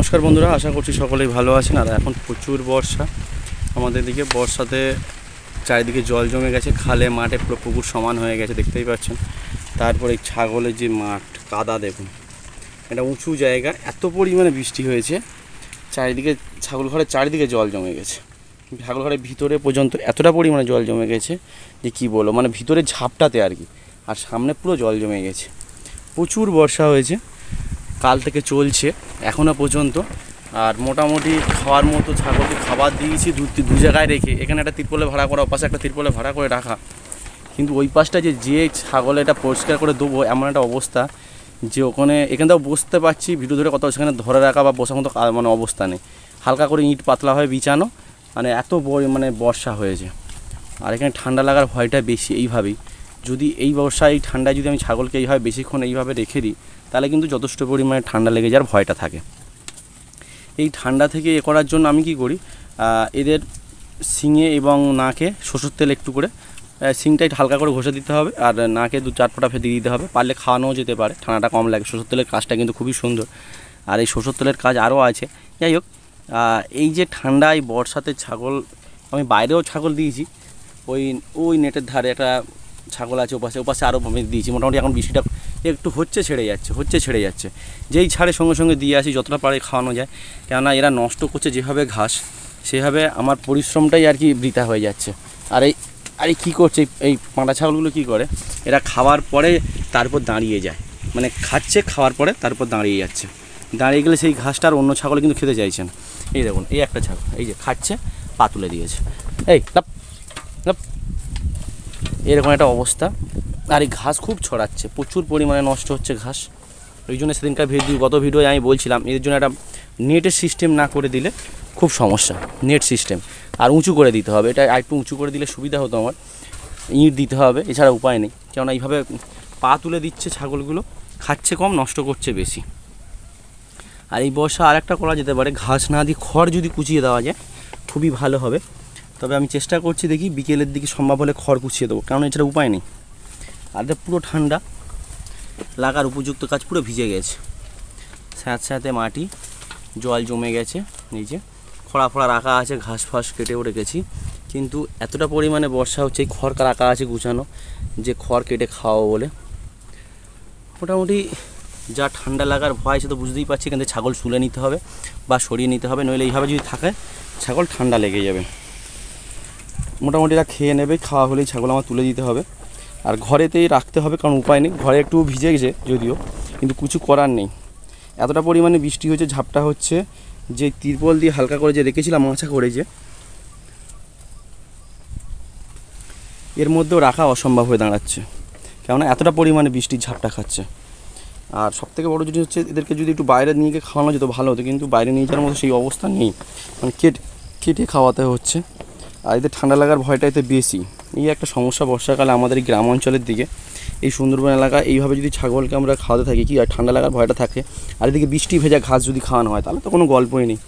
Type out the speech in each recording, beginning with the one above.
নমস্কার বন্ধুরা, আশা করছি সকলেই ভালো আছেন। আর এখন প্রচুর বর্ষা আমাদের দিকে। বর্ষাতে চারিদিকে জল জমে গেছে, খালে মাঠে পুরো পুকুর সমান হয়ে গেছে, দেখতেই পাচ্ছেন। তারপরে ছাগলের যে মাঠ, কাদা দেখুন, এটা উঁচু জায়গা, এত পরিমাণে বৃষ্টি হয়েছে চারিদিকে ছাগল ঘরের চারিদিকে জল জমে গেছে। ছাগল ঘরের ভিতরে পর্যন্ত এতটা পরিমাণে জল জমে গেছে যে কী বলবো, মানে ভিতরে ঝাপটাতে আর কি, আর সামনে পুরো জল জমে গেছে। প্রচুর বর্ষা হয়েছে, কাল থেকে চলছে এখনও পর্যন্ত। আর মোটামুটি খাওয়ার মতো ছাগলকে খাবার দিয়েছি দু জায়গায় রেখে, এখানে একটা তিরপলে ভাড়া করা, ওপাশে একটা তিরপলে ভাড়া করে রাখা, কিন্তু ওই পাশটা যে ছাগল এটা পরিষ্কার করে দেবো এমন একটা অবস্থা যে এখানটাও বসতে পারছি, ভিডিও ধরে কত সেখানে ধরে রাখা বা বসার মতো মানে অবস্থা নেই। হালকা করে ইট পাতলা হয়ে বিছানো, মানে এত মানে বর্ষা হয়েছে। আর এখানে ঠান্ডা লাগার ভয়টা বেশি। এইভাবেই যদি এই বর্ষায় এই ঠান্ডায় যদি আমি ছাগলকে এইভাবে বেশিক্ষণ এইভাবে রেখে দিই, তাহলে কিন্তু যথেষ্ট পরিমাণে ঠান্ডা লেগে যাওয়ার ভয়টা থাকে। এই ঠান্ডা থেকে করার জন্য আমি কি করি, এদের শিঙে এবং নাকে সরষের তেল একটু করে, শিংটা একটু হালকা করে ঘষে দিতে হবে, আর নাকে 2-4 ফোঁটা ফেলে দিতে হবে। পারলে খাওয়ানোও যেতে পারে, ঠান্ডাটা কম লাগে। সরষের তেলের কাজটা কিন্তু খুবই সুন্দর, আর এই সরষের তেলের কাজ আরও আছে। যাই হোক, এই যে ঠান্ডা, এই বর্ষাতে ছাগল, আমি বাইরেও ছাগল দিয়েছি, ওই নেটের ধারে একটা ছাগল আছে, ওপাশে আরও আমি দিয়েছি। মোটামুটি এখন বৃষ্টিটা একটু ছেড়ে যাচ্ছে। যেই ছাড়ে সঙ্গে সঙ্গে দিয়ে আসি, যতটা পারে খাওয়ানো যায়। কেননা এরা নষ্ট করছে যেভাবে ঘাস, সেভাবে আমার পরিশ্রমটাই আর কি বৃথা হয়ে যাচ্ছে। আর এই কী করছে, এই পাঁটা ছাগলগুলো কী করে, এরা খাওয়ার পরে তারপর দাঁড়িয়ে যায়, মানে খাচ্ছে, খাওয়ার পরে তারপর দাঁড়িয়ে যাচ্ছে। দাঁড়িয়ে গেলে সেই ঘাসটা আর অন্য ছাগলে কিন্তু খেতে চাইছে না। এই দেখুন, এই একটা ছাগল এই যে খাচ্ছে, পা তুলে দিয়েছে, এই লাপ লাপ, এরকম একটা অবস্থা। আর এই ঘাস খুব ছড়াচ্ছে, প্রচুর পরিমাণে নষ্ট হচ্ছে ঘাস। ওই জন্য সেদিনকার গত ভিডিওয় আমি বলছিলাম, এর জন্য একটা নেটের সিস্টেম না করে দিলে খুব সমস্যা। নেট সিস্টেম আর উঁচু করে দিতে হবে, এটা একটু উঁচু করে দিলে সুবিধা হতো আমার। ইঁট দিতে হবে, এছাড়া উপায় নেই। কেননা এইভাবে পা তুলে দিচ্ছে ছাগলগুলো, খাচ্ছে কম, নষ্ট করছে বেশি। আর এই বর্ষা আর একটা করা যেতে পারে, ঘাস না দিয়ে খড় যদি কুচিয়ে দেওয়া যায় খুবই ভালো হবে। তবে আমি চেষ্টা করছি, দেখি বিকেলের দিকে সম্ভব হলে খড় কুচিয়ে দেবো, কারণ এছাড়া উপায় নেই। আর এটা পুরো ঠান্ডা লাগার উপযুক্ত কাজ, পুরো ভিজে গেছে, স্যাঁতস্যাঁতে মাটি, জল জমে গেছে। এই যে খড়া রাখা আছে, ঘাস ফাস কেটেও রেখেছি, কিন্তু এতটা পরিমাণে বর্ষা হচ্ছে, এই খড় রাখা আছে গুছানো, যে খড় কেটে খাওয়াবো বলে। মোটামুটি যা ঠান্ডা লাগার ভয়, সে তো বুঝতেই পারছি, কিন্তু ছাগল শুলে নিতে হবে বা সরিয়ে নিতে হবে, নইলে এইভাবে যদি থাকে ছাগল ঠান্ডা লেগে যাবে। মোটামুটি এরা খেয়ে নেবে, খাওয়া হলেই ছাগল আমার তুলে দিতে হবে। আর ঘরেতেই রাখতে হবে, কারণ উপায় নেই। ঘরে একটু ভিজে গেছে যদিও, কিন্তু কিছু করার নেই। এতটা পরিমাণে বৃষ্টি হচ্ছে, ঝাপটা হচ্ছে, যে তিরপল দিয়ে হালকা করে যে রেখেছিলাম মাছা করে, যে এর মধ্যেও রাখা অসম্ভব হয়ে দাঁড়াচ্ছে, কেননা এতটা পরিমাণে বৃষ্টির ঝাপটা খাচ্ছে। আর সবথেকে বড় জিনিস হচ্ছে, এদেরকে যদি একটু বাইরে নিয়ে গিয়ে খাওয়ানো যেত ভালো হতো, কিন্তু বাইরে নিয়ে যাওয়ার মতো সেই অবস্থা নেই, মানে কেটে খাওয়াতে হচ্ছে। আর এদের ঠান্ডা লাগার ভয়টা এতে বেশি। এই একটা সমস্যা বর্ষাকালে আমাদের এই গ্রাম অঞ্চলের দিকে, এই সুন্দরবন এলাকা, এইভাবে যদি ছাগলকে আমরা খাওয়াতে থাকি, কি আর ঠান্ডা লাগার ভয়টা থাকে। আর এদিকে বৃষ্টি ভেজা ঘাস যদি খাওয়ানো হয়, তাহলে তো কোনো গল্পই নেই।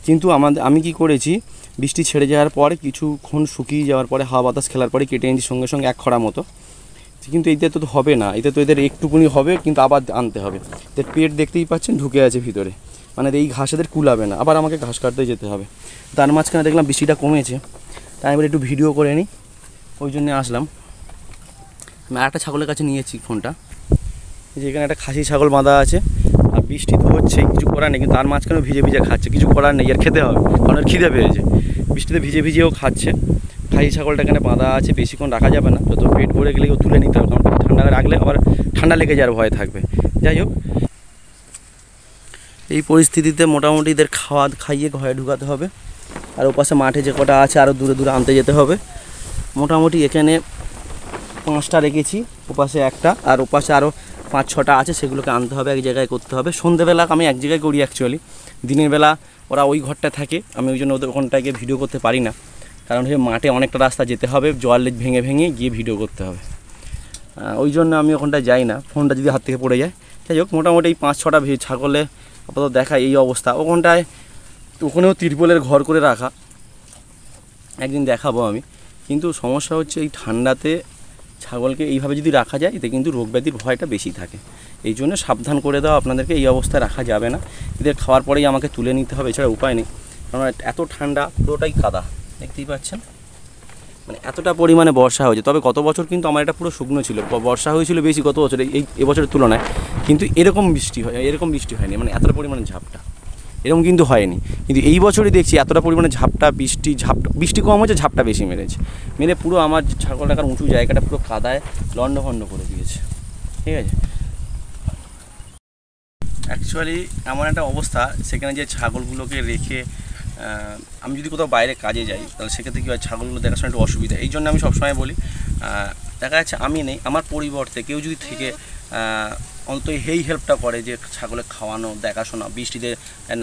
কিন্তু আমি কি করেছি, বৃষ্টি ছেড়ে যাওয়ার পরে কিছুক্ষণ শুকিয়ে যাওয়ার পরে, হাওয়া বাতাস খেলার পরে কেটে এনেছি সঙ্গে সঙ্গে 1 খড়া মতো। কিন্তু এতে তো হবে না, এতে তো এদের একটুকুনি হবে, কিন্তু আবার আনতে হবে। এদের পেট দেখতেই পাচ্ছেন ঢুকে আছে ভিতরে, মানে এই ঘাস এদের কুলাবে না, আবার আমাকে ঘাস কাটতে যেতে হবে। তার মাঝখানে দেখলাম বৃষ্টিটা কমেছে, তাই এবার একটু ভিডিও করে নিই, ওই জন্যে আসলাম। আমি আরেকটা ছাগলের কাছে নিয়েছি ফোনটা, যেখানে একটা খাসি ছাগল বাঁধা আছে। আর বৃষ্টি তো হচ্ছে, কিছু করার নেই, কিন্তু তার মাঝখানেও ভিজে খাচ্ছে, কিছু করার নেই, আর খেতে হবে, কারণ আর খিদে পেয়েছে। বৃষ্টিতে ভিজেও খাচ্ছে। খাসি ছাগলটা এখানে বাঁধা আছে, বেশিক্ষণ রাখা যাবে না, যত পেট ভরে গেলে তুলে নিতে হবে, কারণ ঠান্ডা রাখলে আবার ঠান্ডা লেগে যাওয়ার ভয় থাকবে। যাই হোক, এই পরিস্থিতিতে মোটামুটি এদের খাইয়ে ঘরে ঢুকাতে হবে। আর ওপাশে মাঠে যে কটা আছে আরও দূরে আনতে যেতে হবে। মোটামুটি এখানে 5টা রেখেছি, ওপাশে একটা, আর ওপাশে আরও 5-6টা আছে, সেগুলোকে আনতে হবে, এক জায়গায় করতে হবে। সন্ধ্যেবেলা আমি এক জায়গায় করি অ্যাকচুয়ালি, দিনের বেলা ওরা ওই ঘরটা থাকে, আমি ওই জন্য ওদের ওখানটায় গিয়ে ভিডিও করতে পারি না, কারণ মাঠে অনেকটা রাস্তা যেতে হবে, জল ভেঙে গিয়ে ভিডিও করতে হবে, ওই জন্য আমি ওখানটায় যাই না, ফোনটা যদি হাত থেকে পড়ে যায়। যাই হোক, মোটামুটি এই 5-6টা ছাগলে আপাতত দেখায় এই অবস্থা। ওখানেও তিরপলের ঘর করে রাখা, একদিন দেখাবো আমি। কিন্তু সমস্যা হচ্ছে, এই ঠান্ডাতে ছাগলকে এইভাবে যদি রাখা যায়, এতে কিন্তু রোগ ব্যাধির ভয়টা বেশি থাকে। এই জন্য সাবধান করে দেওয়া আপনাদেরকে, এই অবস্থায় রাখা যাবে না, এদের খাওয়ার পরেই আমাকে তুলে নিতে হবে, এছাড়া উপায় নেই। কারণ এত ঠান্ডা, পুরোটাই কাদা দেখতেই পাচ্ছেন, মানে এতটা পরিমাণে বর্ষা হয়েছে। তবে গত বছর কিন্তু আমার এটা পুরো শুকনো ছিল, বর্ষা হয়েছিল বেশি গত বছরে এবছরের তুলনায়, কিন্তু এরকম বৃষ্টি হয়নি, মানে এতটা পরিমাণে ঝাপটা এরকম কিন্তু হয়নি। কিন্তু এই বছরই দেখছি এতটা পরিমাণে বৃষ্টি কম হয়েছে, ঝাপটা বেশি মেরে পুরো আমার ছাগল রাখার উঁচু জায়গাটা পুরো কাদায় লণ্ডভণ্ড করে দিয়েছে। ঠিক আছে, অ্যাকচুয়ালি এমন একটা অবস্থা, সেখানে যে ছাগলগুলোকে রেখে আমি যদি কোথাও বাইরে কাজে যাই, তাহলে সেক্ষেত্রে কী হয়, ছাগলগুলো দেখাশোনা একটু অসুবিধা। এই জন্য আমি সবসময় বলি, দেখা যাচ্ছে আমি নেই, আমার পরিবর্তে কেউ যদি থেকে অন্তত এই হেল্পটা করে, যে ছাগলে খাওয়ানো, দেখাশোনা, বৃষ্টিতে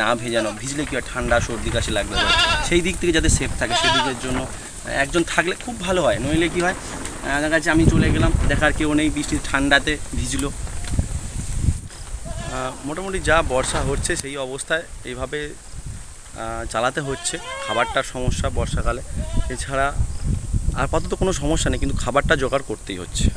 না ভেজানো, ভিজলে কী হয় ঠান্ডা সর্দি কাশি লাগবে, সেই দিক থেকে যাতে সেফ থাকে সেদিকের জন্য একজন থাকলে খুব ভালো হয়। নইলে কী হয়, দেখা যাচ্ছে আমি চলে গেলাম, দেখার কেউ নেই, বৃষ্টির ঠান্ডাতে ভিজলো। মোটামুটি যা বর্ষা হচ্ছে সেই অবস্থায় এইভাবে চালাতে হচ্ছে। খাবারটার সমস্যা বর্ষাকালে, এছাড়া আপাতত কোনো সমস্যা নেই, কিন্তু খাবারটা জোগাড় করতেই হচ্ছে।